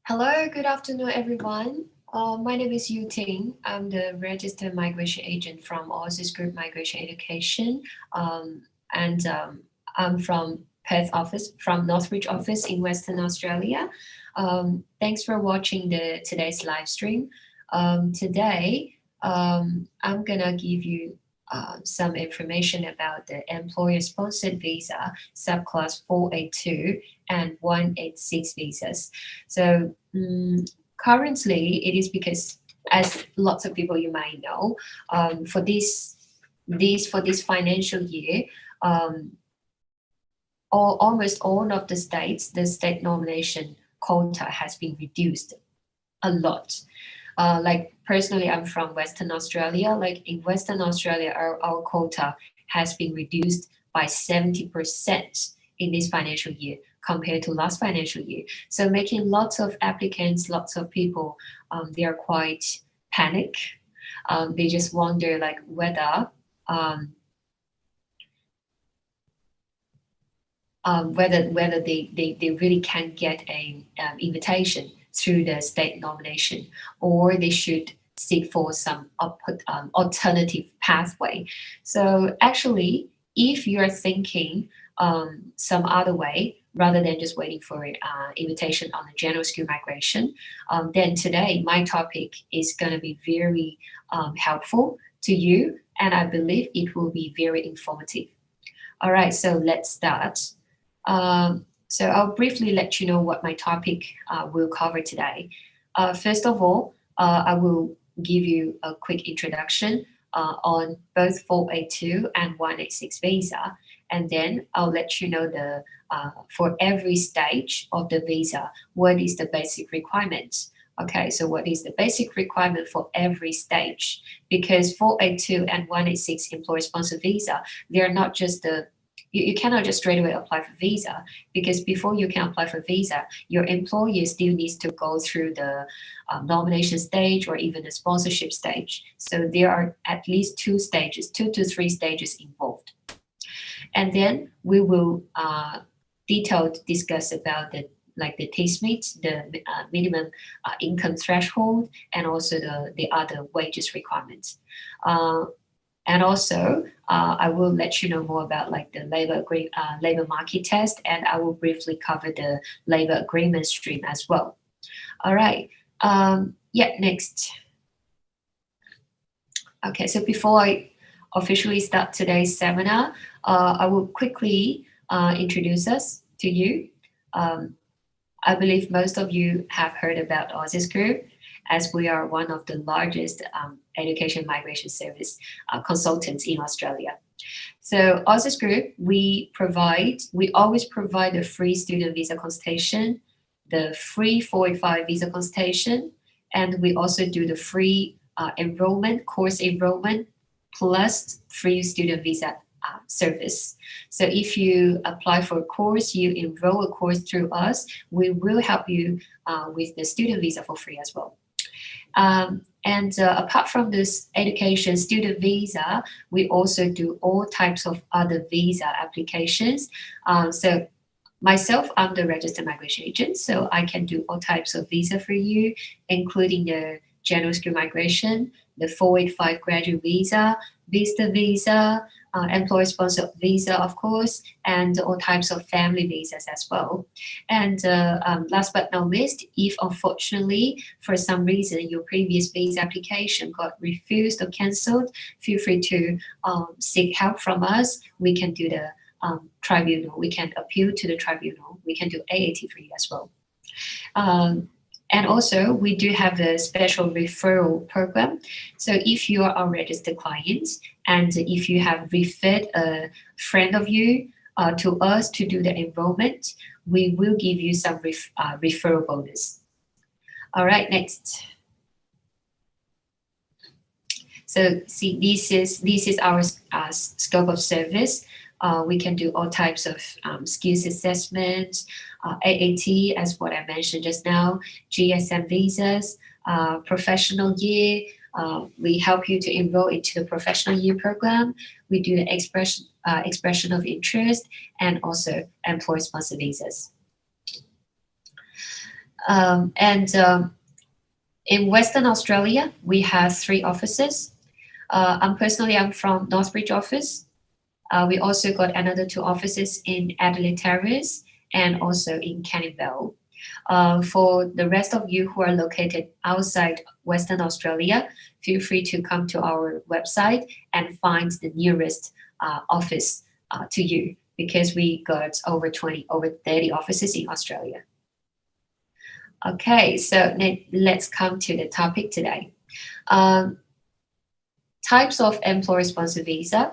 Hello, good afternoon, everyone. My name is Yuting. I'm the registered migration agent from Aussizz Group Migration Education, and I'm from Perth office, from Northbridge office in Western Australia. Thanks for watching today's live stream. Today, I'm gonna give you some information about the employer-sponsored visa subclass 482 and 186 visas. So currently, it is because, as lots of people you might know, for this financial year, almost all of the states, the state nomination quota has been reduced a lot. Like personally, I'm from Western Australia. Like in Western Australia, our quota has been reduced by 70% in this financial year compared to last financial year. So making lots of applicants, lots of people, they are quite panic. They just wonder like whether they really can get a invitation through the state nomination, or they should seek for some alternative pathway. So actually, if you're thinking some other way rather than just waiting for invitation on the general skill migration, then today my topic is going to be very helpful to you, and I believe it will be very informative. All right, so let's start. So I'll briefly let you know what my topic will cover today. First of all, I will give you a quick introduction on both 482 and 186 visa, and then I'll let you know for every stage of the visa, what is the basic requirement. Okay, so what is the basic requirement for every stage? Because 482 and 186 employer-sponsored visa, they are not just you cannot just straight away apply for visa, because before you can apply for visa, your employer still needs to go through the nomination stage or even the sponsorship stage. So there are at least 2 to 3 stages involved. And then we will detailed discuss about the TSMIT, the minimum income threshold, and also the other wages requirements. And also, I will let you know more about like the labor market test, and I will briefly cover the labor agreement stream as well. All right. Next. Okay, so before I officially start today's seminar, I will quickly introduce us to you. I believe most of you have heard about Aussizz Group, as we are one of the largest education migration service consultants in Australia. So Aussizz Group, we always provide the free student visa consultation, the free 485 visa consultation, and we also do the free course enrollment, plus free student visa service. So if you apply for a course, you enroll a course through us, we will help you with the student visa for free as well. Apart from this education student visa, we also do all types of other visa applications. So myself, I'm the registered migration agent, so I can do all types of visa for you, including the general skill migration, the 485 graduate visa, visa, employer-sponsored visa, of course, and all types of family visas as well. And last but not least, if unfortunately, for some reason, your previous visa application got refused or cancelled, feel free to seek help from us. We can do the tribunal. We can appeal to the tribunal. We can do AAT for you as well. And also, we do have a special referral program. So if you are our registered clients, and if you have referred a friend of you to us to do the enrollment, we will give you some referral bonus. All right, next. So see, this is our scope of service. We can do all types of skills assessments, AAT, as what I mentioned just now, GSM visas, professional year. We help you to enroll into the professional year program. We do the expression of interest, and also employer-sponsored visas. And in Western Australia, we have 3 offices. I'm from Northbridge office. We also got another 2 offices in Adelaide Terrace and also in Canning Vale. For the rest of you who are located outside Western Australia, feel free to come to our website and find the nearest office to you, because we got over 30 offices in Australia. Okay, so let's come to the topic today. Types of employer-sponsored visa.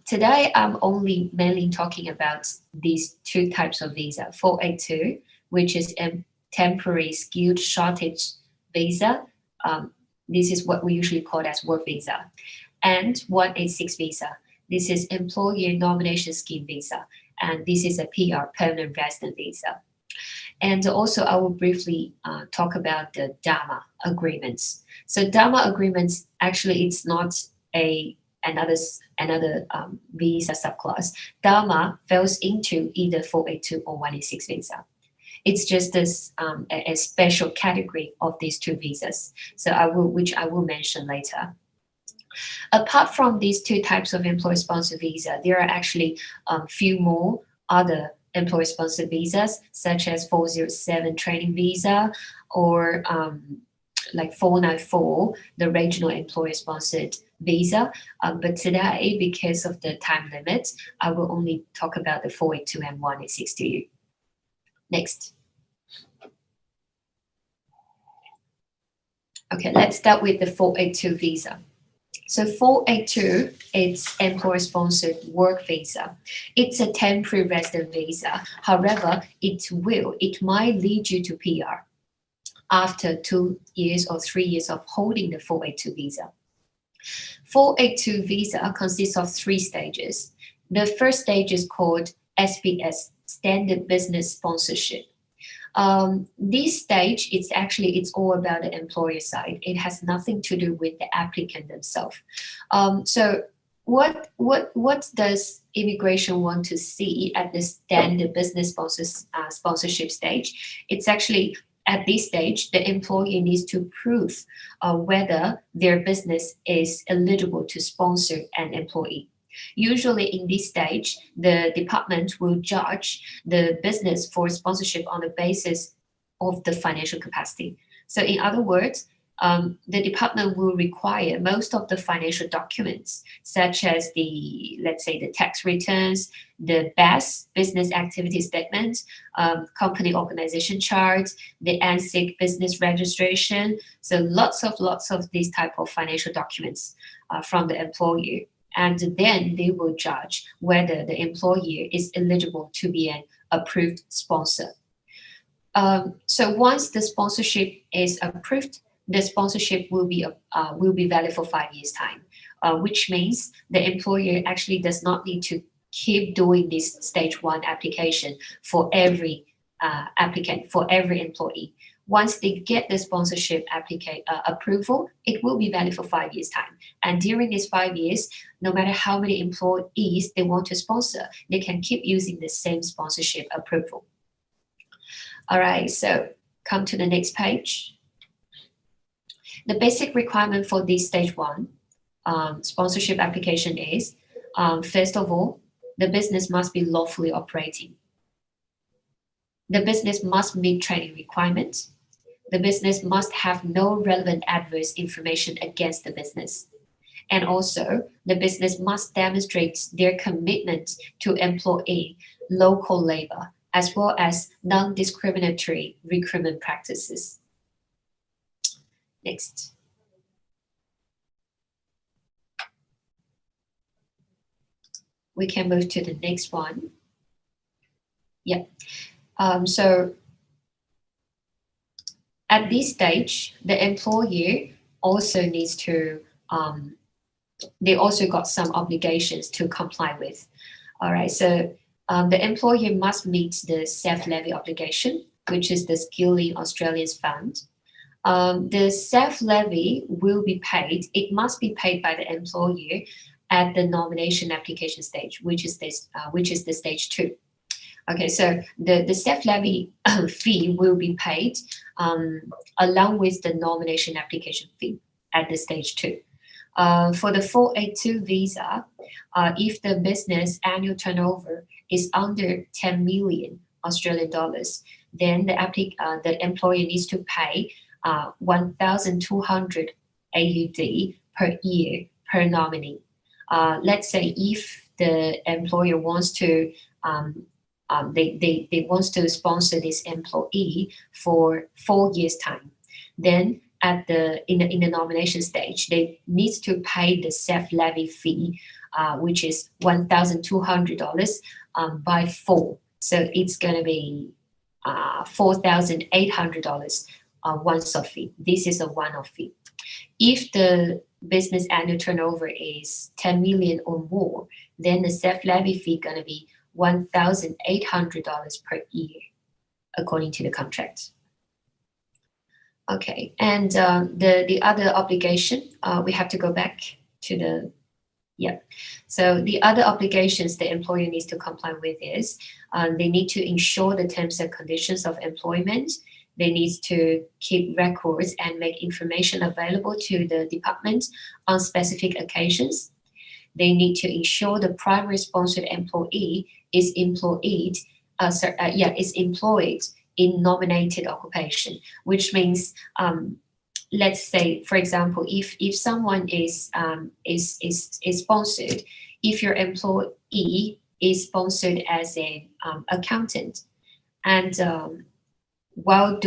Today, I'm only mainly talking about these 2 types of visa: 482, which is a temporary skilled shortage visa. This is what we usually call as work visa. And 186 visa. This is employer nomination scheme visa. And this is a PR, permanent resident visa. And also, I will briefly talk about the DHMA agreements. So DHMA agreements, actually, it's not another visa subclass. DHMA falls into either 482 or 186 visa. It's just a special category of these 2 visas. So which I will mention later. Apart from these 2 types of employer-sponsored visa, there are actually a few more other employer-sponsored visas, such as 407 training visa, or like 494, the regional employer-sponsored visa. But today, because of the time limit, I will only talk about the 482 and 186 to you. Next. Okay, let's start with the 482 visa. So 482, it's employer-sponsored work visa. It's a temporary resident visa. However, it might lead you to PR after 2 years or 3 years of holding the 482 visa. 482 visa consists of 3 stages. The first stage is called SBS, Standard Business Sponsorship. This stage, it's all about the employer side. It has nothing to do with the applicant themselves. So what does immigration want to see at the standard business sponsorship stage? It's actually, at this stage, the employer needs to prove whether their business is eligible to sponsor an employee. Usually in this stage, the department will judge the business for sponsorship on the basis of the financial capacity. So in other words, the department will require most of the financial documents, such as let's say the tax returns, the BAS, business activity statement, company organization chart, the ANSIC business registration. So lots of these type of financial documents from the employer. And then they will judge whether the employer is eligible to be an approved sponsor. So once the sponsorship is approved, the sponsorship will be valid for 5 years' time, which means the employer actually does not need to keep doing this stage 1 application for every applicant, for every employee. Once they get the sponsorship approval, it will be valid for 5 years' time. And during these 5 years, no matter how many employees they want to sponsor, they can keep using the same sponsorship approval. All right, so come to the next page. The basic requirement for this stage 1 sponsorship application is, first of all, the business must be lawfully operating. The business must meet training requirements. The business must have no relevant adverse information against the business. And also, the business must demonstrate their commitment to employing local labor, as well as non-discriminatory recruitment practices. Next. We can move to the next one. Yeah. So at this stage, the employer also needs to, they also got some obligations to comply with. All right, so the employer must meet the self-levy obligation, which is the Skilling Australians Fund. The self-levy will be paid, it must be paid by the employer at the nomination application stage, which is the stage 2. Okay, so the staff levy fee will be paid along with the nomination application fee at the stage 2. For the 482 visa, if the business annual turnover is under 10 million Australian dollars, then the employer needs to pay 1,200 AUD per year per nominee. Let's say if the employer wants to they wants to sponsor this employee for 4 years time, then in the nomination stage they need to pay the self levy fee, which is $1,200 by 4. So it's going to be $4,800 once-off fee. This is a one-off fee. If the business annual turnover is 10 million or more, then the self levy fee going to be $1,800 per year, according to the contract. Okay, and the other obligation, we have to go back to the, yeah. So the other obligations the employer needs to comply with is they need to ensure the terms and conditions of employment. They need to keep records and make information available to the department on specific occasions. They need to ensure the primary sponsored employee is employed in nominated occupation, which means, let's say, for example, if someone is sponsored, if your employee is sponsored as an accountant, and while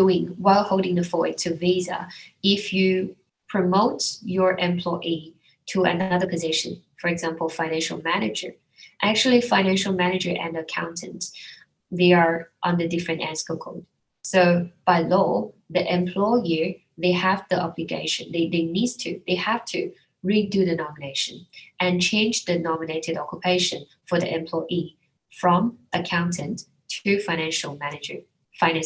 holding the 482 visa, if you promote your employee to another position, for example, financial manager, actually financial manager and accountant, they are under different ASCO code. So by law, the employer, they have the obligation, they have to redo the nomination and change the nominated occupation for the employee from accountant to finance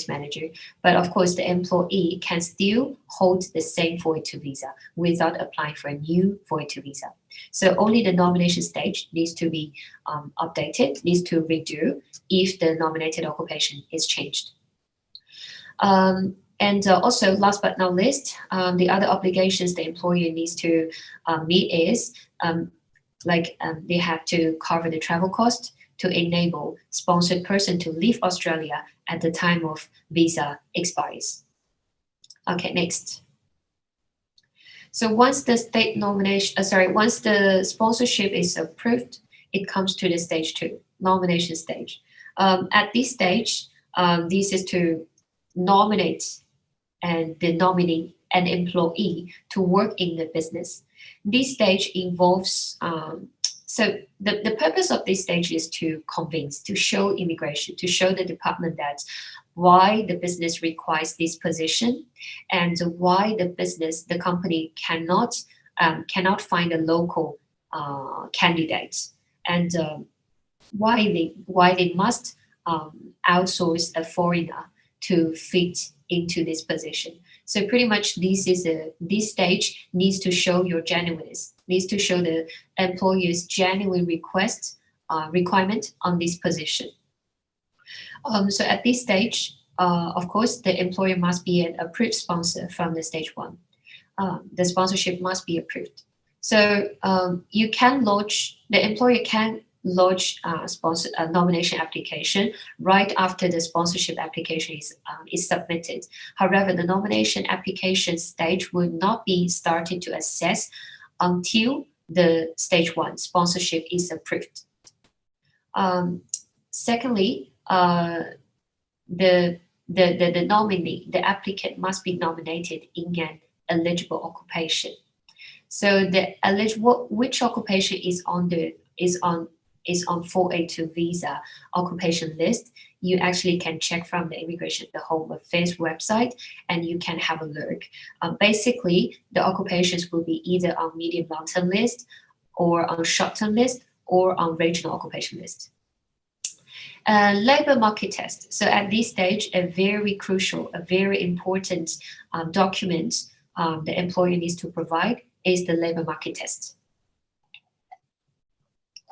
manager. But of course, the employee can still hold the same 482 visa without applying for a new 482 visa. So only the nomination stage needs to be updated, needs to redo if the nominated occupation is changed. And also, last but not least, the other obligations the employer needs to meet is they have to cover the travel cost to enable sponsored person to leave Australia at the time of visa expires. Okay, next. So once the once the sponsorship is approved, it comes to the stage 2, nomination stage. At this stage, this is to nominate the nominee and employee to work in the business. This stage involves, so the purpose of this stage is to convince, to show immigration, to show the department that why the business requires this position and why the company cannot find a local candidate, and why they must outsource a foreigner to fit into this position. So pretty much this stage needs to show your genuineness, needs to show the employer's genuine requirement on this position. So at this stage, of course, the employer must be an approved sponsor from the stage 1. The sponsorship must be approved. So the employer can lodge a nomination application right after the sponsorship application is submitted. However, the nomination application stage will not be started to assess until the stage 1 sponsorship is approved. Secondly, the nominee, the applicant must be nominated in an eligible occupation. So which occupation is on 482 visa occupation list, you actually can check from the Immigration, the Home Affairs website, and you can have a look. Basically, the occupations will be either on medium long-term list or on short-term list or on regional occupation list. Labor market test. So at this stage, a very crucial, a very important document the employer needs to provide is the labor market test.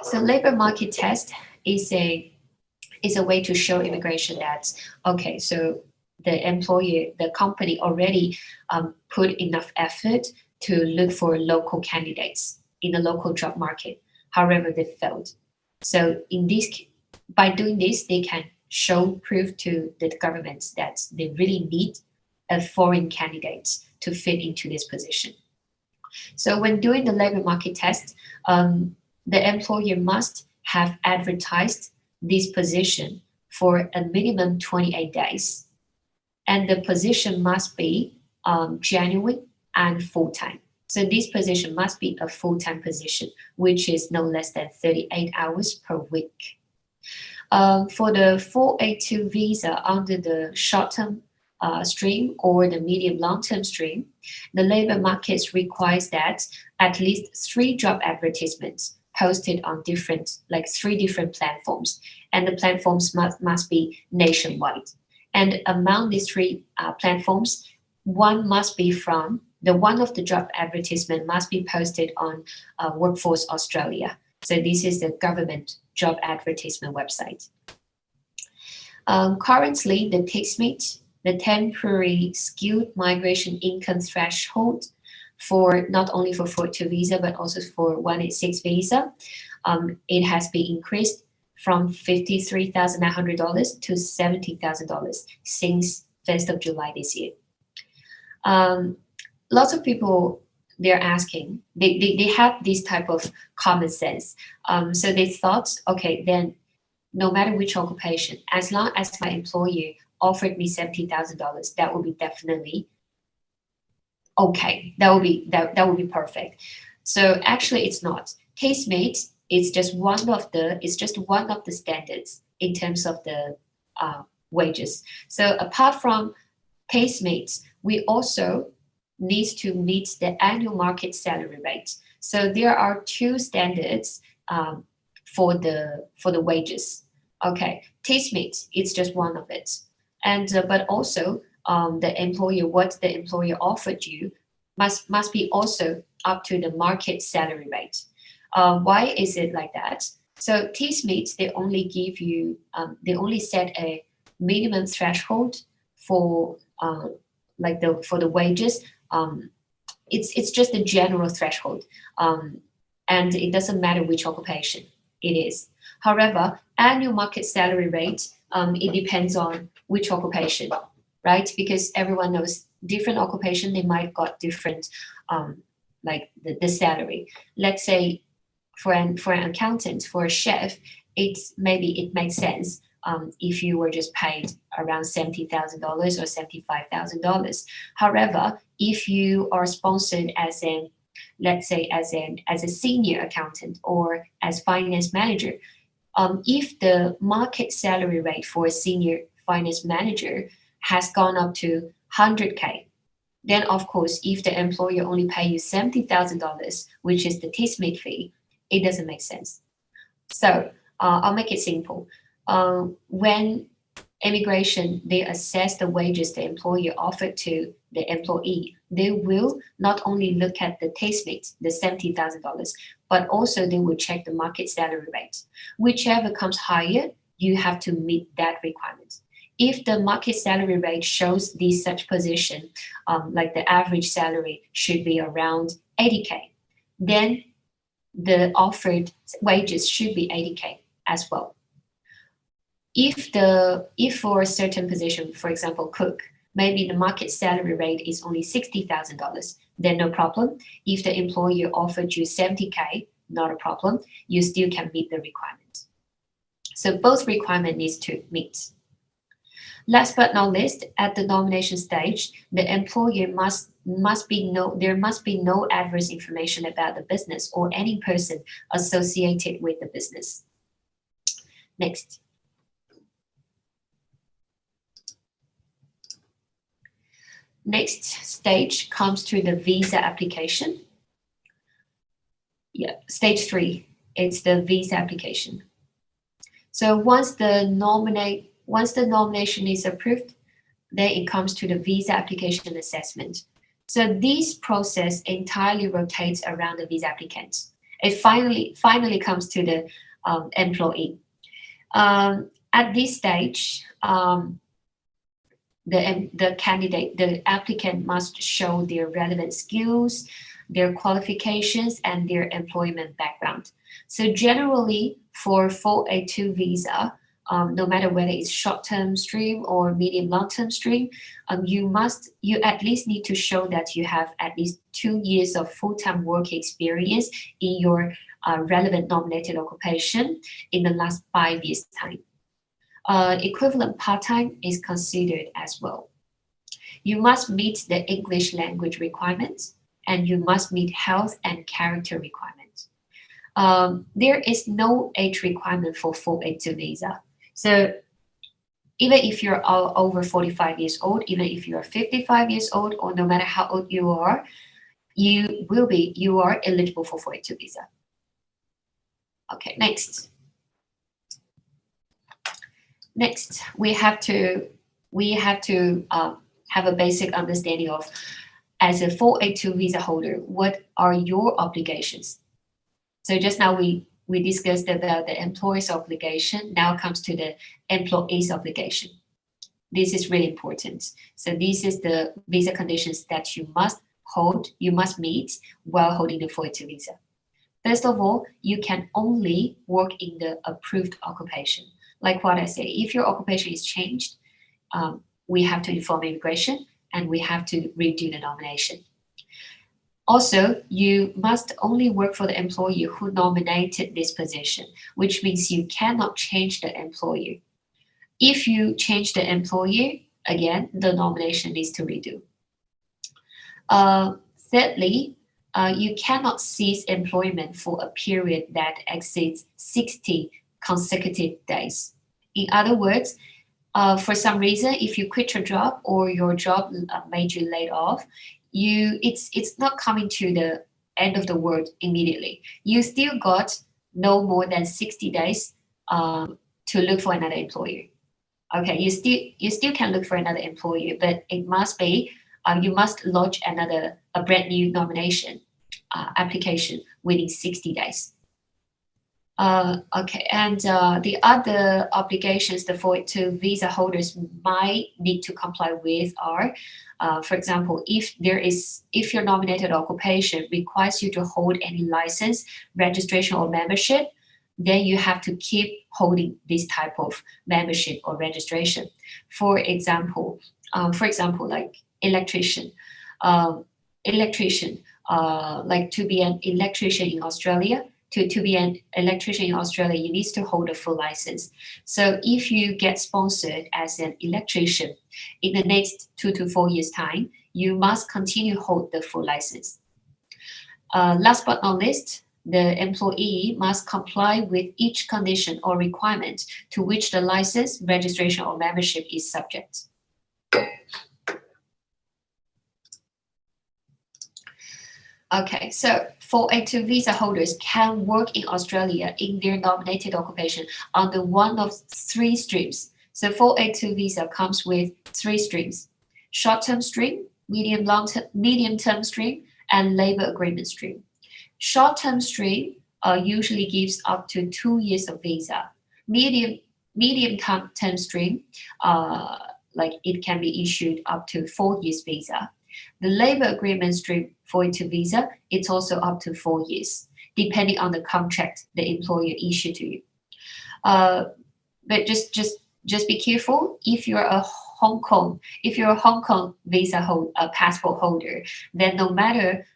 So labor market test is is a way to show immigration that, okay, so the employer, the company already put enough effort to look for local candidates in the local job market. However, they failed. So by doing this, they can show proof to the governments that they really need a foreign candidate to fit into this position. So when doing the labor market test, the employer must have advertised this position for a minimum 28 days. And the position must be genuine and full-time. So this position must be a full-time position, which is no less than 38 hours per week. For the 482 visa under the short-term stream or the medium long-term stream, the labor market requires that at least 3 job advertisements posted on 3 different platforms, and the platforms must be nationwide. And among these 3 platforms, one of the job advertisement must be posted on Workforce Australia. So this is the government job advertisement website. Currently, the TASMIT, the temporary skilled migration income threshold for not only for 482 visa, but also for 186 visa, it has been increased from $53,900 to $70,000 since 1st of July this year. Lots of people, they're asking, they have this type of common sense. So they thought, okay, then no matter which occupation, as long as my employer offered me $70,000, that would be definitely okay. That would be perfect. So actually, it's not. Casemate is just one of the standards in terms of the wages. So apart from casemates, we also need to meet the annual market salary rate. So there are 2 standards for the wages. Okay, casemates, it's just one of it. And but also what the employer offered you must be also up to the market salary rate. Why is it like that? So TSMIT, they only give you, they only set a minimum threshold for for the wages. It's just a general threshold, and it doesn't matter which occupation it is. However, annual market salary rate, it depends on which occupation, right? Because everyone knows different occupation, they might got different, the salary. Let's say for an accountant, for a chef, it makes sense if you were just paid around $70,000 or $75,000. However, if you are sponsored as a senior accountant or as finance manager, if the market salary rate for a senior finance manager has gone up to 100K, then of course, if the employer only pay you $70,000, which is the TSMIT fee, it doesn't make sense. So I'll make it simple. When immigration, they assess the wages the employer offered to the employee, they will not only look at the TSMIT, the $70,000, but also they will check the market salary rate. Whichever comes higher, you have to meet that requirement. If the market salary rate shows this such position, like the average salary should be around 80K, then the offered wages should be 80K as well. If for a certain position, for example, cook, maybe the market salary rate is only $60,000, then no problem. If the employer offered you 70K, not a problem. You still can meet the requirement. So both requirement needs to meet. Last but not least, at the nomination stage, the employer there must be no adverse information about the business or any person associated with the business. Next. Next stage comes to the visa application. Yeah, stage 3, it's the visa application. So once the nomination is approved, then it comes to the visa application assessment. So this process entirely rotates around the visa applicant. It finally comes to the employee. At this stage, the applicant must show their relevant skills, their qualifications, and their employment background. So generally, for 482 visa, no matter whether it's short-term stream or medium long-term stream, you at least need to show that you have at least 2 years of full-time work experience in your relevant nominated occupation in the last 5 years' time. Equivalent part-time is considered as well. You must meet the English language requirements, and you must meet health and character requirements. There is no age requirement for 482 visa. So even if you're over 45 years old, even if you are 55 years old, or no matter how old you are, you are eligible for 482 visa. Okay, next. Next, we have to have a basic understanding of, as a 482 visa holder, what are your obligations? So just now we discussed about the employer's obligation. Now comes to the employee's obligation. This is really important. So this is the visa conditions that you must meet while holding the 482 visa. First of all, you can only work in the approved occupation. Like what I say, if your occupation is changed, we have to inform immigration and we have to redo the nomination. Also, you must only work for the employer who nominated this position, which means you cannot change the employer. If you change the employer, again, the nomination needs to redo. Thirdly, you cannot cease employment for a period that exceeds 60 consecutive days. In other words, for some reason, if you quit your job or your job made you laid off, it's not coming to the end of the world immediately. You still got no more than 60 days to look for another employer. Okay, you still can look for another employer, but it must be you must lodge a brand new nomination application within 60 days. Okay, and the other obligations the 482 visa holders might need to comply with are, for example, if your nominated occupation requires you to hold any license, registration, or membership, then you have to keep holding this type of membership or registration. For example, like electrician, like to be an electrician in Australia. To be an electrician in Australia, you need to hold a full license. So if you get sponsored as an electrician in the next 2 to 4 years' time, you must continue to hold the full license. Last but not least, the employee must comply with each condition or requirement to which the license, registration, or membership is subject. Okay, so 482 visa holders can work in Australia in their nominated occupation under one of 3 streams. So 482 visa comes with 3 streams: short-term stream, medium-term stream, and labor agreement stream. Short-term stream usually gives up to 2 years of visa. Medium-term stream, like it can be issued up to 4 years visa. The labor agreement stream 482 visa, it's also up to 4 years, depending on the contract the employer issued to you. But just be careful. If you're a Hong Kong visa passport holder, then no matter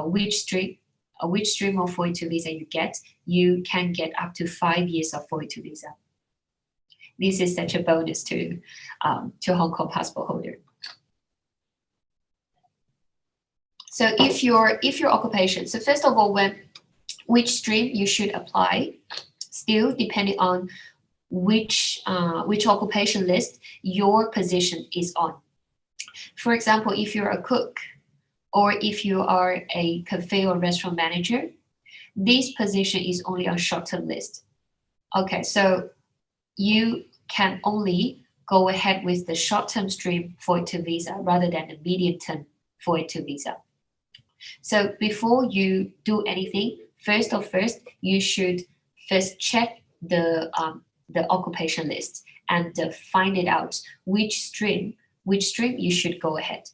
which stream of 482 visa you get, you can get up to 5 years of 482 visa. This is such a bonus to Hong Kong passport holder. So if your occupation, so first of all, which stream you should apply, still depending on which occupation list your position is on. For example, if you're a cook or if you are a cafe or restaurant manager, this position is only on short-term list. Okay, so you can only go ahead with the short-term stream 482 visa rather than the medium-term 482 visa. So before you do anything, first, you should first check the the occupation list and find it out which stream you should go ahead.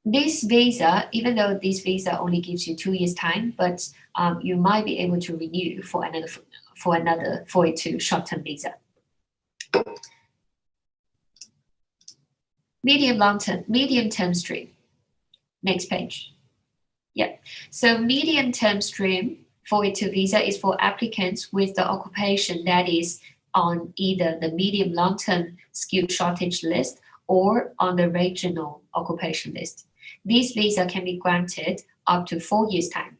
This visa, even though this visa only gives you 2 years time, but you might be able to renew for another 482 short-term visa. Medium-term stream. Next page. Yeah. So medium-term stream 482 visa is for applicants with the occupation that is on either the medium long-term skilled shortage list or on the regional occupation list. This visa can be granted up to 4 years time.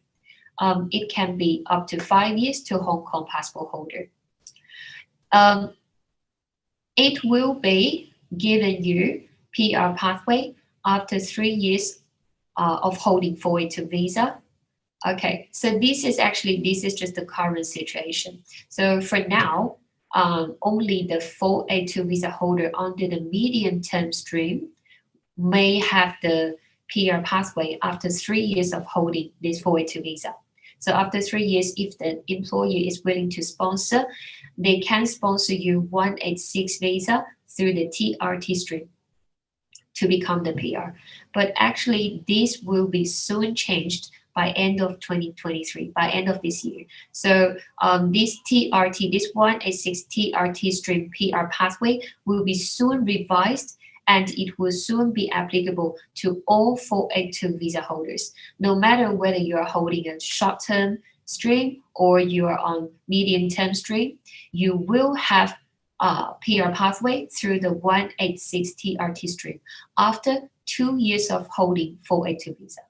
It can be up to 5 years to Hong Kong passport holder. It will be given you PR pathway after 3 years of holding 482 visa. Okay, so this is just the current situation. So for now, only the 482 visa holder under the medium term stream may have the PR pathway after 3 years of holding this 482 visa. So after 3 years, if the employer is willing to sponsor, they can sponsor you 186 visa through the TRT stream to become the PR. But actually, this will be soon changed by end of 2023, by end of this year. So this 186 TRT stream PR pathway will be soon revised, and it will soon be applicable to all 482 visa holders, no matter whether you are holding a short-term stream or you are on medium-term stream. You will have PR pathway through the 186 TRT stream after 2 years of holding 482 visa.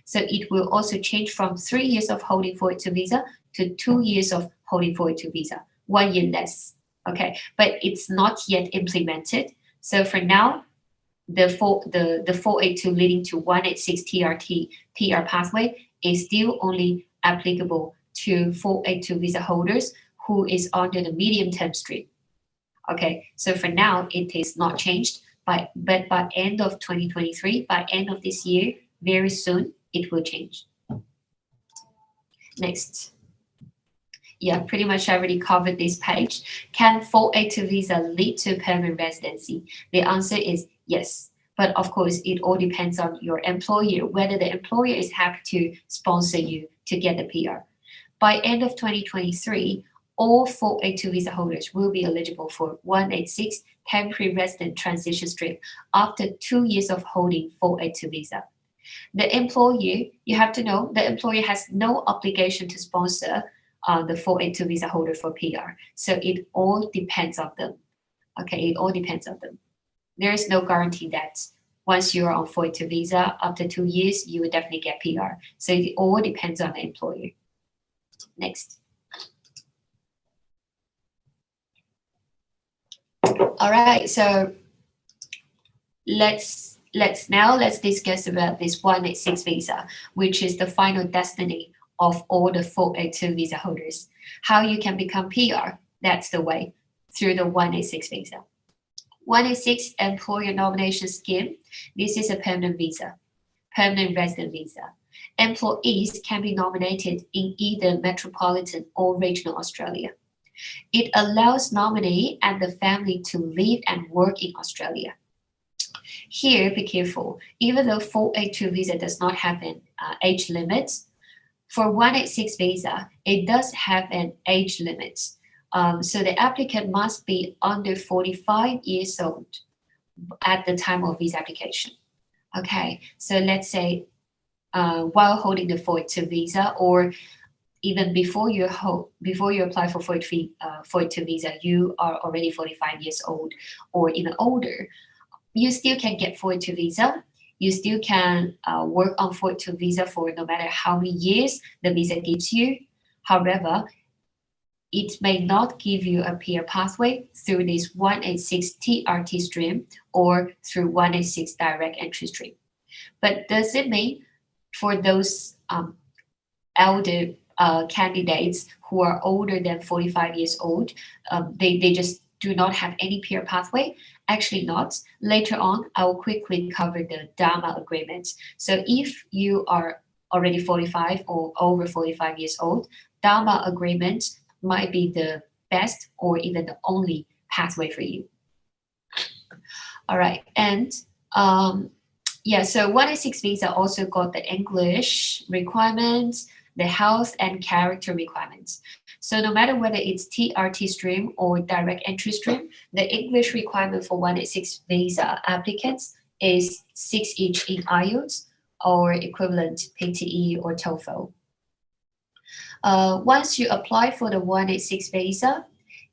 So it will also change from 3 years of holding 482 visa to 2 years of holding 482 visa, 1 year less. Okay, but it's not yet implemented. So for now, the 482 leading to 186 TRT PR pathway is still only applicable to 482 visa holders who is under the medium-term stream. Okay, so for now, it is not changed, but by end of 2023, by end of this year, very soon, it will change. Next. Yeah, pretty much I already covered this page. Can 482 visa lead to permanent residency? The answer is yes. But of course, it all depends on your employer, whether the employer is happy to sponsor you to get the PR. By end of 2023, all 482 visa holders will be eligible for 186 temporary resident transition stream after 2 years of holding 482 visa. The employer, you have to know, the employer has no obligation to sponsor the 482 visa holder for PR. So it all depends on them. Okay, it all depends on them. There is no guarantee that once you are on 482 visa, after 2 years, you will definitely get PR. So it all depends on the employer. Next. All right, so let's discuss about this 186 visa, which is the final destiny of all the 482 visa holders. How you can become PR, that's the way, through the 186 visa. 186 Employer Nomination Scheme, this is a permanent visa, permanent resident visa. Employees can be nominated in either metropolitan or regional Australia. It allows nominee and the family to live and work in Australia. Here, be careful. Even though 482 visa does not have an age limit, for 186 visa, it does have an age limit. So the applicant must be under 45 years old at the time of visa application. Okay, so let's say while holding the 482 visa, or even before you apply for 482 visa, you are already 45 years old or even older. You still can get 482 visa. You still can work on 482 visa for no matter how many years the visa gives you. However, it may not give you a PR pathway through this 186 TRT stream or through 186 direct entry stream. But does it mean for those elder candidates who are older than 45 years old, they just do not have any PR pathway? Actually not. Later on, I will quickly cover the DHMA agreement. So if you are already 45 or over 45 years old, DHMA agreement might be the best or even the only pathway for you. All right, and yeah, so 186 visa also got the English requirements, the health and character requirements. So no matter whether it's TRT stream or direct entry stream, the English requirement for 186 visa applicants is 6 each in IELTS or equivalent PTE or TOEFL. Once you apply for the 186 visa,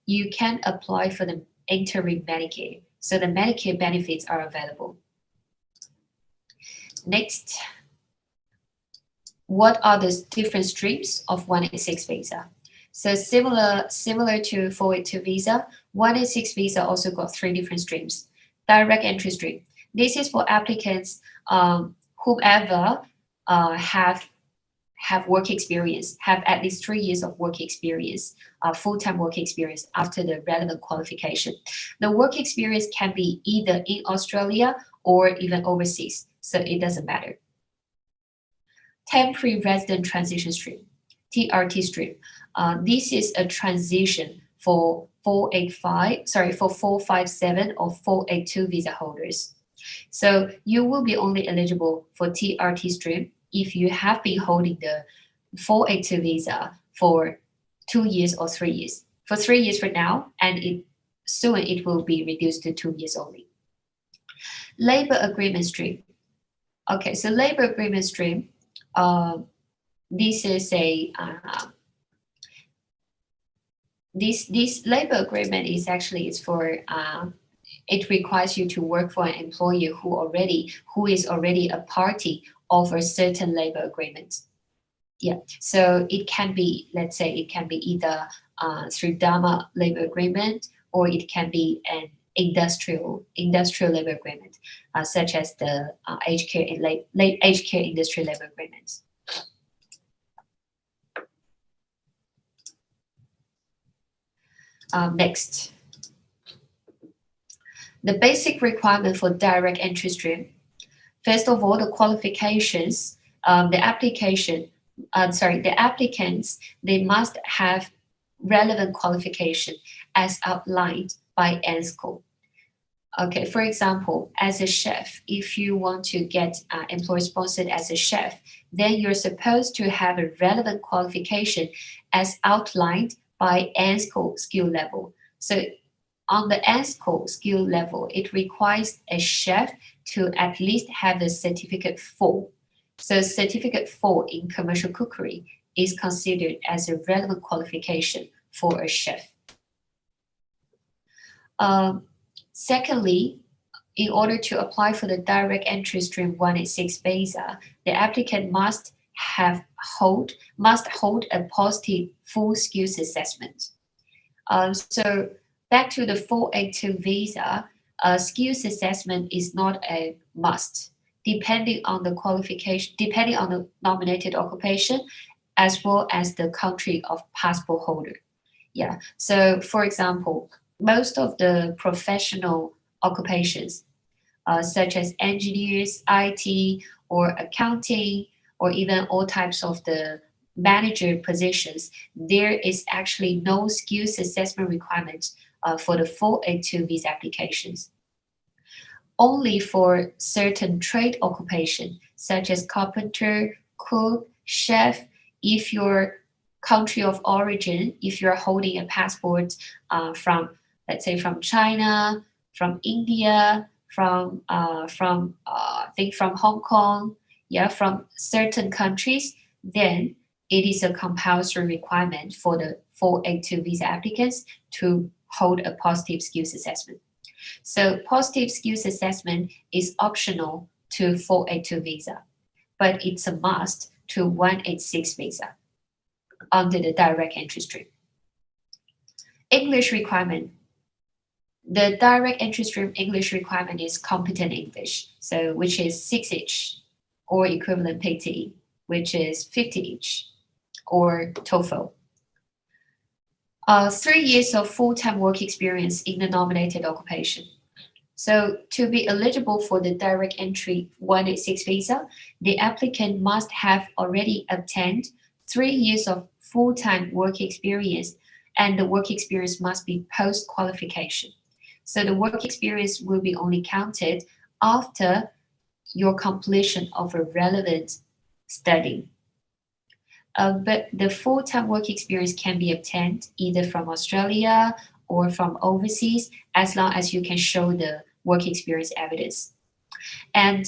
you can apply for the interim Medicare. So the Medicare benefits are available. Next, what are the different streams of 186 visa? So similar to 482 visa, 186 visa also got 3 different streams. Direct entry stream. This is for applicants whoever have work experience, have at least 3 years of work experience, full-time work experience after the relevant qualification. The work experience can be either in Australia or even overseas, so it doesn't matter. Temporary resident transition stream, TRT stream. This is a transition for 457 or 482 visa holders. So you will be only eligible for TRT stream if you have been holding the 482 visa for 2 years or 3 years. For 3 years for now, and soon it will be reduced to 2 years only. Labor agreement stream. Okay, so labor agreement stream, this is a this labor agreement is actually for it requires you to work for an employer who is already a party of a certain labor agreement. Yeah, so it can be, let's say, it can be either through DHMA labor agreement, or it can be an industrial labor agreement, such as the aged care industry labor agreements. Next, the basic requirement for direct entry stream. First of all, the qualifications, the applicants, they must have relevant qualification as outlined by ANSCO. Okay, for example, as a chef, if you want to get employer sponsored as a chef, then you're supposed to have a relevant qualification as outlined by ANSCO skill level. So on the ANSCO skill level, it requires a chef to at least have the certificate 4. So certificate 4 in commercial cookery is considered as a relevant qualification for a chef. Secondly, in order to apply for the direct entry stream 186 visa, the applicant must hold a positive full skills assessment. So back to the 482 visa, skills assessment is not a must, depending on the qualification, depending on the nominated occupation, as well as the country of passport holder. Yeah, so for example, most of the professional occupations, such as engineers, IT, or accounting, or even all types of the manager positions, there is actually no skills assessment requirement for the 482 visa applications. Only for certain trade occupation, such as carpenter, cook, chef, if your country of origin, if you're holding a passport from, let's say, from China, from India, from Hong Kong, yeah, from certain countries, then it is a compulsory requirement for the 482 visa applicants to hold a positive skills assessment. So positive skills assessment is optional to 482 visa, but it's a must to 186 visa under the direct entry stream. English requirement. The direct entry stream English requirement is competent English, so which is 6 each, or equivalent PTE, which is 50 each, or TOEFL. 3 years of full-time work experience in the nominated occupation. So to be eligible for the direct entry 186 visa, the applicant must have already obtained 3 years of full-time work experience, and the work experience must be post-qualification. So the work experience will be only counted after your completion of a relevant study. But the full-time work experience can be obtained either from Australia or from overseas, as long as you can show the work experience evidence. And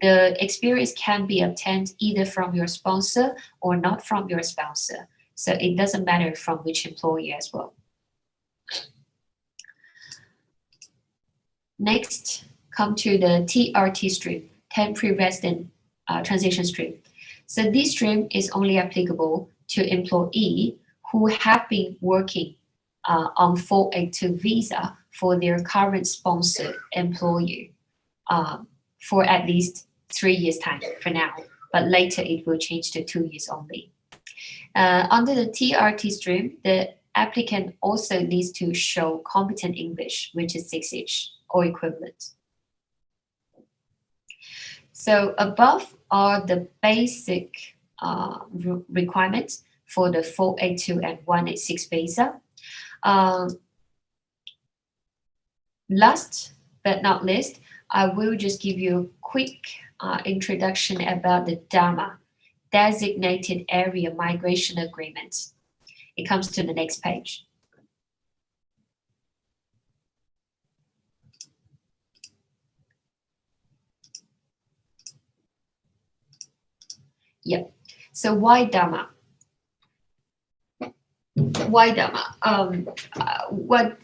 the experience can be obtained either from your sponsor or not from your sponsor. So it doesn't matter from which employer as well. Next, come to the TRT stream, temporary resident transition stream. So this stream is only applicable to employees who have been working on 482 visa for their current sponsored employer for at least 3 years time for now, but later it will change to 2 years only. Under the TRT stream, the applicant also needs to show competent English, which is 6H or equivalent. So above are the basic requirements for the 482 and 186 visa. Last but not least, I will just give you a quick introduction about the DHMA, Designated Area Migration Agreement. It comes to the next page. Yeah. So why DHMA? Why DHMA? What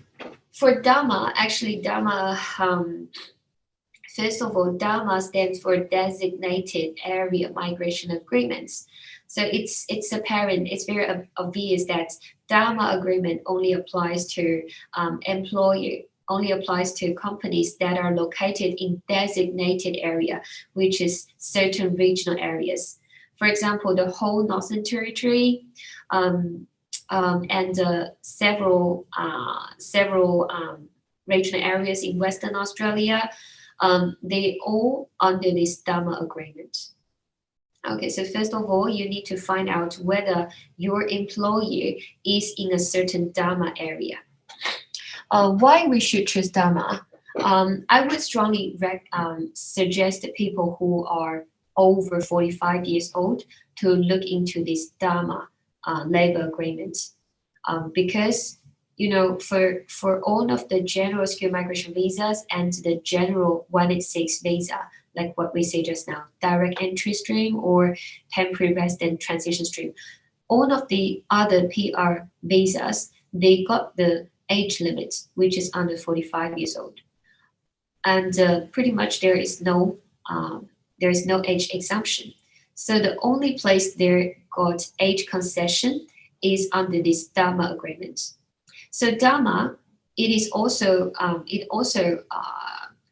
for DHMA? Actually, DHMA. First of all, DHMA stands for Designated Area Migration Agreements. So it's apparent, it's very obvious that DHMA agreement only applies to only applies to companies that are located in designated area, which is certain regional areas. For example, the whole Northern Territory and several regional areas in Western Australia, they all under this DHMA agreement. Okay, so first of all, you need to find out whether your employer is in a certain DHMA area. Why we should choose DHMA? I would strongly suggest that people who are over 45 years old to look into this DHMA labor agreement, because for all of the general skilled migration visas and the general 186 visa, like what we say just now, direct entry stream or temporary resident transition stream, all of the other PR visas, they got the age limit, which is under 45 years old. And pretty much there is no age exemption. So the only place there got age concession is under this DHMA agreement. So DHMA,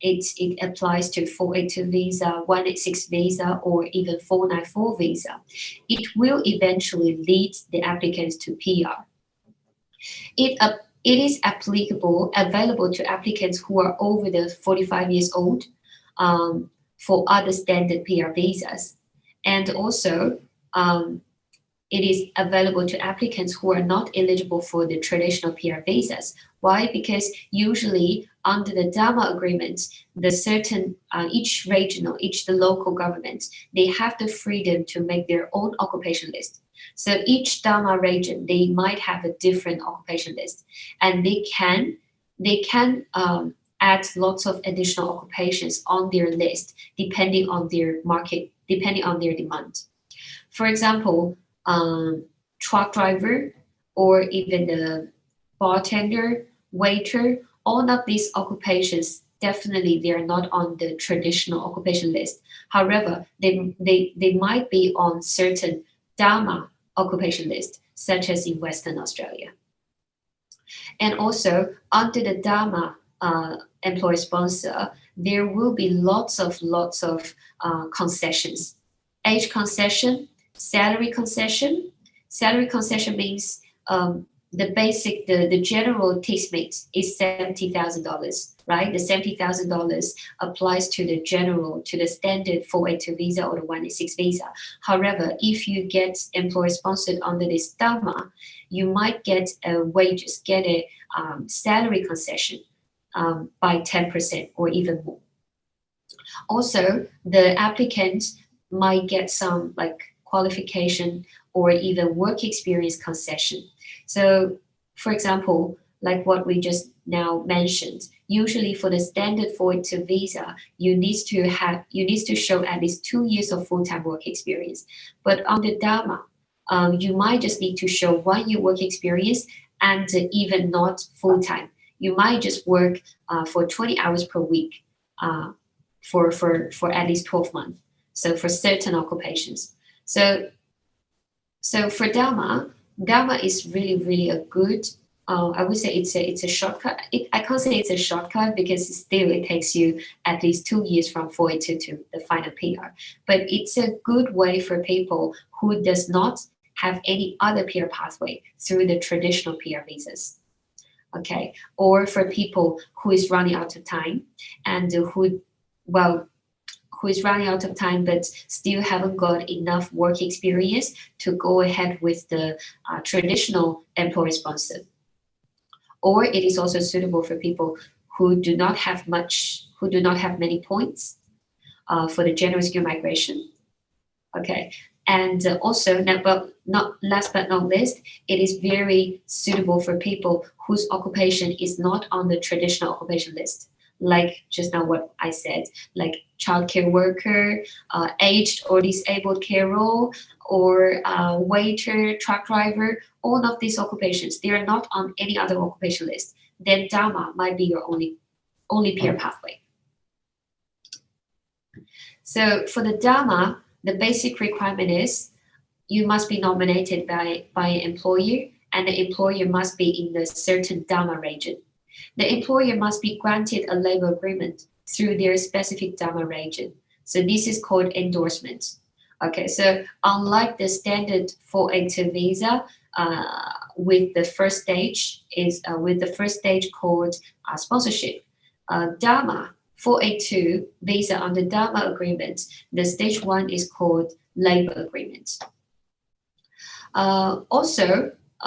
it applies to 482 visa, 186 visa, or even 494 visa. It will eventually lead the applicants to PR. It is available to applicants who are over the 45 years old for other standard PR visas, and also it is available to applicants who are not eligible for the traditional PR visas. Why? Because usually under the DHMA agreement, the local government, they have the freedom to make their own occupation list. So each DHMA region, they might have a different occupation list, and they can add lots of additional occupations on their list depending on their market, depending on their demand. For example, truck driver or even the bartender, waiter, all of these occupations, definitely they are not on the traditional occupation list. However, they might be on certain DHMA occupation list, such as in Western Australia. And also under the DHMA employer sponsor, there will be lots of concessions. Age concession, salary concession. Salary concession means the basic, the general TISMIT is $70,000, right? The $70,000 applies to the general, to the standard 482 visa or the 186 visa. However, if you get employer sponsored under this DHMA, you might get a wages, get a salary concession by 10% or even more. Also, the applicant might get some like qualification or even work experience concession. So, for example, like what we just now mentioned, usually for the standard 482 visa, you need to show at least 2 years of full-time work experience. But on the DHMA, you might just need to show 1 year work experience and even not full-time. You might just work for 20 hours per week for at least 12 months. So for certain occupations. So for DHMA is really a good, I would say it's a shortcut. I can't say it's a shortcut because it takes you at least 2 years from 482 to the final PR. But it's a good way for people who does not have any other PR pathway through the traditional PR visas. Okay, or for people who is running out of time and who is running out of time but still haven't got enough work experience to go ahead with the traditional employer sponsor. Or it is also suitable for people who do not have many points for the general skill migration. Okay, and also, last but not least, it is very suitable for people whose occupation is not on the traditional occupation list. Like just now what I said, like childcare worker, aged or disabled care role, or waiter, truck driver, all of these occupations, they are not on any other occupation list. Then DHMA might be your only PR pathway. So for the DHMA, the basic requirement is you must be nominated by an employer, and the employer must be in a certain DHMA region. The employer must be granted a labor agreement through their specific DHMA region. So this is called endorsement. Okay, so unlike the standard 482 visa, with the first stage called sponsorship, DHMA 482 visa under DHMA agreement, the stage 1 is called labor agreement.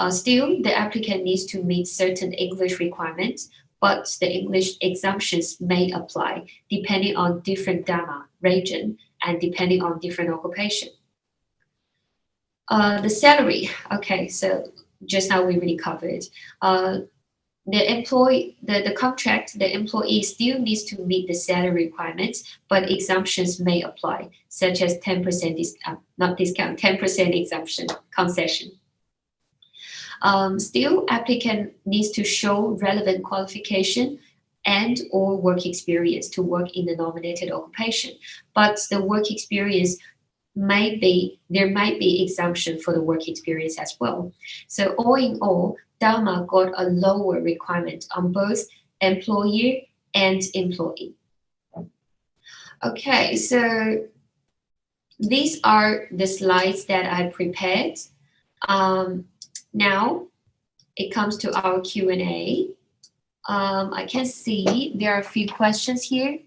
Still, the applicant needs to meet certain English requirements, but the English exemptions may apply depending on different DHMA region and depending on different occupation. The salary, okay, so just now we already covered. The contract, the employee still needs to meet the salary requirements, but exemptions may apply, such as 10% 10% exemption concession. Still, applicant needs to show relevant qualification and or work experience to work in the nominated occupation. But the work experience there might be exemption for the work experience as well. So all in all, DHMA got a lower requirement on both employer and employee. Okay, so these are the slides that I prepared. Now it comes to our Q&A. I can see there are a few questions here.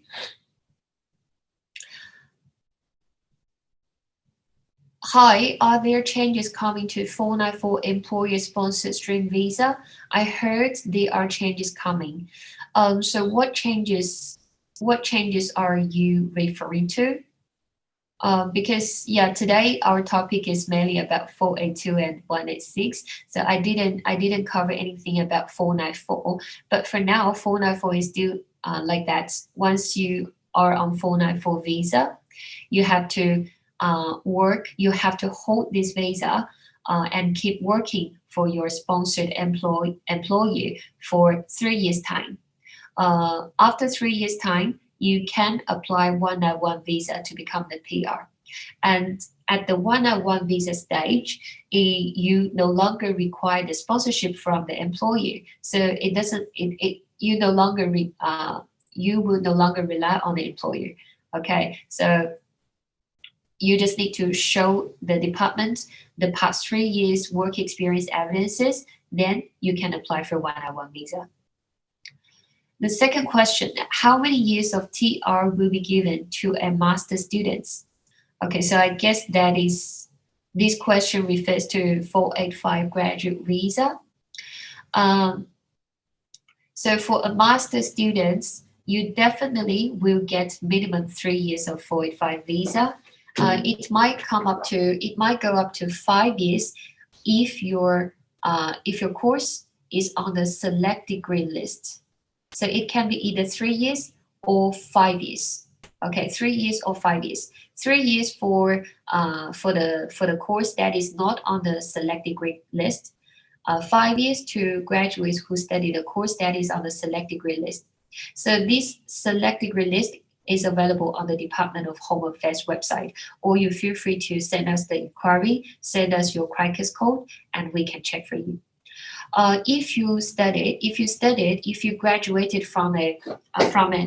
Hi, are there changes coming to 494 employer-sponsored student visa? I heard there are changes coming. So what changes are you referring to? Because today our topic is mainly about 482 and 186. So I didn't cover anything about 494. But for now, 494 is still like that. Once you are on 494 visa, you have to you have to hold this visa and keep working for your sponsored employer for 3 years time. After 3 years time, you can apply 191 visa to become the PR. And at the 191 visa stage, you no longer require the sponsorship from the employer. So you will no longer rely on the employer. Okay, so you just need to show the department the past 3 years work experience evidences. then you can apply for 191 visa. The second question, how many years of TR will be given to a master students? Okay, so I guess that is, this question refers to 485 graduate visa. So for a master students, you definitely will get minimum 3 years of 485 visa. It might go up to 5 years if your course is on the select degree list. So it can be either 3 years or 5 years. Okay, 3 years or 5 years. 3 years for the course that is not on the select degree list. 5 years to graduates who study the course that is on the select degree list. So this select degree list is available on the Department of Home Affairs website, or you feel free to send us the inquiry, send us your CRICAS code, and we can check for you. If you graduated from a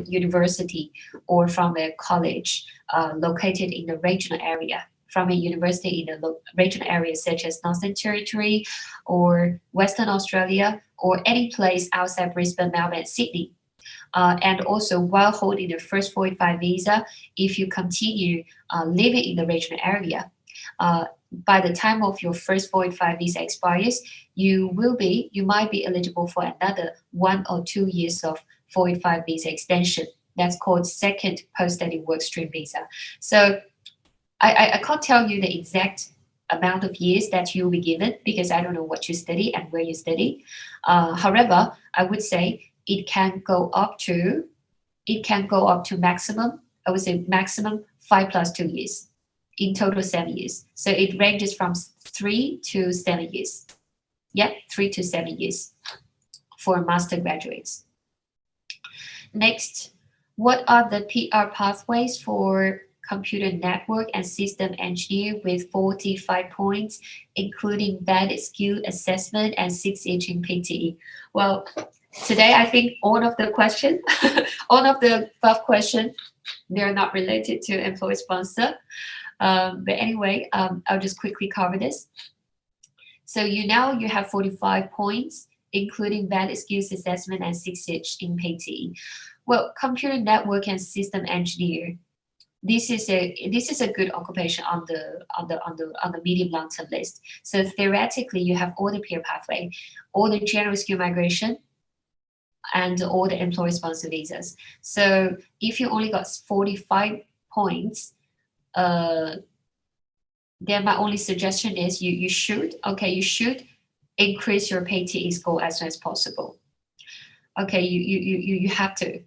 university or from a college located in the regional area, from a university in the regional area such as Northern Territory or Western Australia or any place outside Brisbane, Melbourne, Sydney, and also while holding the first 485 visa, if you continue living in the regional area, by the time of your first 485 visa expires, you might be eligible for another 1 or 2 years of 485 visa extension. That's called second post-study workstream visa. So I can't tell you the exact amount of years that you'll be given because I don't know what you study and where you study. However, I would say it can go up to maximum, I would say maximum 5 plus 2 years. In total 7 years. So it ranges from 3 to 7 years. Yeah, 3 to 7 years for master graduates. Next, what are the PR pathways for computer network and system engineer with 45 points, including valid skill assessment and 6H in PTE? Well, today I think all of the above questions, they're not related to employer sponsor. But anyway, I'll just quickly cover this. So you have 45 points, including valid skills assessment and 6H in PTE. Well, computer network and system engineer, this is a good occupation on the medium long term list. So theoretically, you have all the peer pathway, all the general skill migration, and all the employer sponsor visas. So if you only got 45 points, then my only suggestion is you should increase your PTE score as soon as possible. Okay, you have to.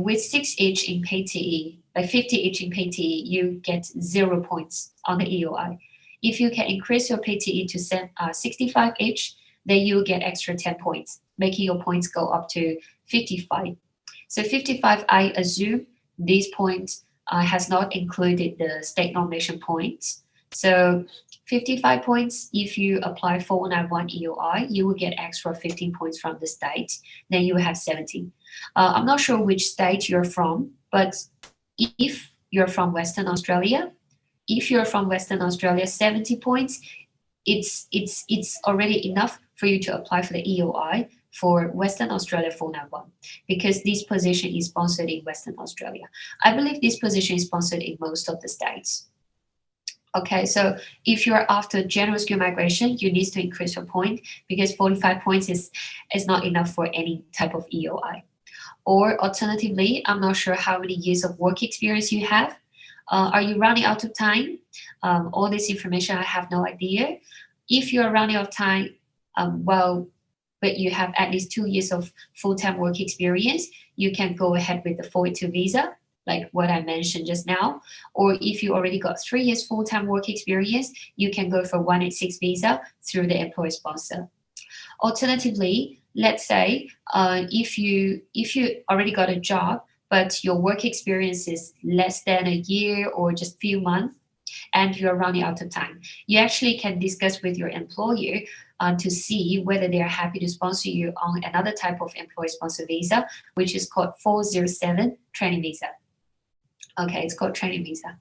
With 6H in PTE, by 50H in PTE, you get 0 points on the EOI. If you can increase your PTE to 65H, then you'll get extra 10 points, making your points go up to 55. So 55, I assume these points has not included the state nomination points. So 55 points, if you apply 491 EOI, you will get extra 15 points from the state. Then you will have 70. I'm not sure which state you're from, but if you're from Western Australia, 70 points, it's already enough for you to apply for the EOI for Western Australia 491 because this position is sponsored in Western Australia. I believe this position is sponsored in most of the states. Okay, so if you're after general skill migration, you need to increase your point because 45 points is not enough for any type of EOI. Or alternatively, I'm not sure how many years of work experience you have. Are you running out of time? All this information, I have no idea. If you're running out of time, but you have at least 2 years of full-time work experience, you can go ahead with the 482 visa, like what I mentioned just now. Or if you already got 3 years full-time work experience, you can go for 186 visa through the employer sponsor. Alternatively, let's say if you already got a job, but your work experience is less than a year or just few months, and you're running out of time, you actually can discuss with your employer to see whether they are happy to sponsor you on another type of employer sponsor visa, which is called 407 training visa. Okay, it's called training visa.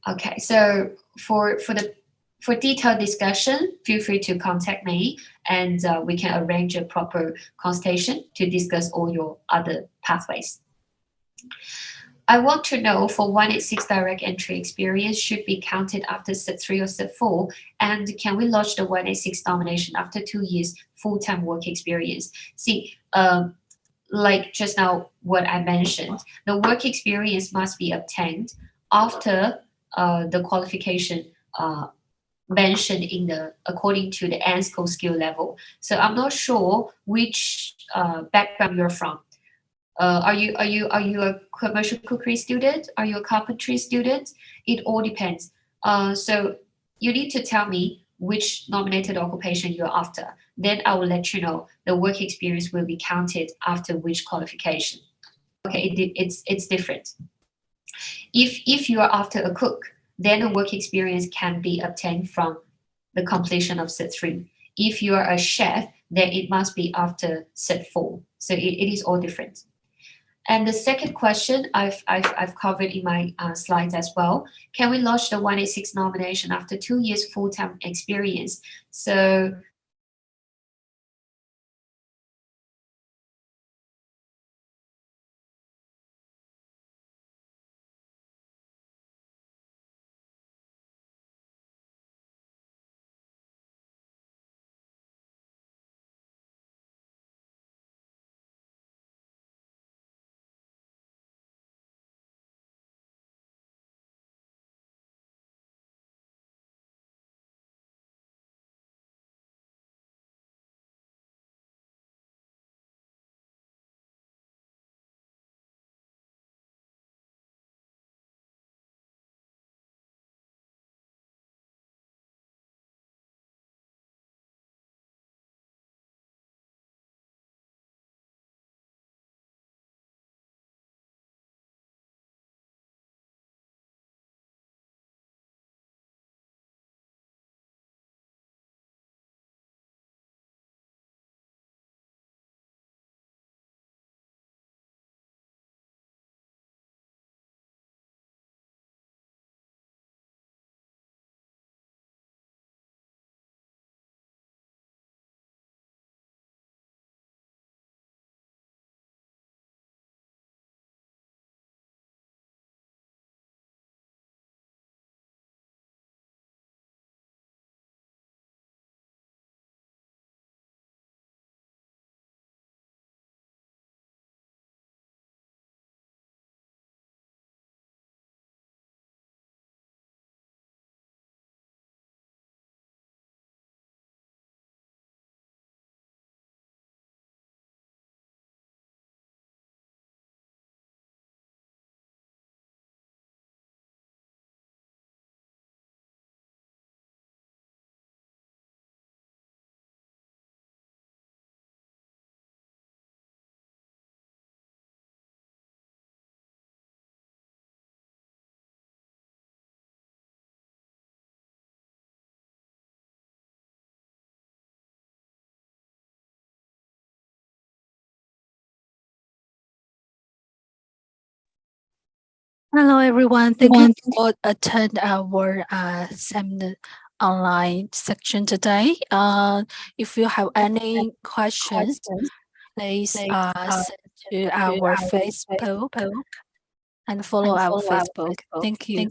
Okay, so for the For detailed discussion, feel free to contact me, and we can arrange a proper consultation to discuss all your other pathways. I want to know for 186 direct entry experience should be counted after Set 3 or Set 4, and can we lodge the 186 nomination after 2 years full-time work experience? See, like just now what I mentioned, the work experience must be obtained after the qualification mentioned in the according to the ANSCO skill level. So I'm not sure which background you're from. Are you a commercial cookery student? Are you a carpentry student? It all depends. So you need to tell me which nominated occupation you're after. Then I will let you know the work experience will be counted after which qualification. Okay, it's different. If you are after a cook, then a work experience can be obtained from the completion of Set 3. If you are a chef, then it must be after Set 4. So it is all different. And the second question I've covered in my slides as well. Can we lodge the 186 nomination after 2 years full-time experience? So Hello, everyone. Thank you for attend our seminar online section today. If you have any questions, please send to our Facebook and follow our Facebook. Thank you.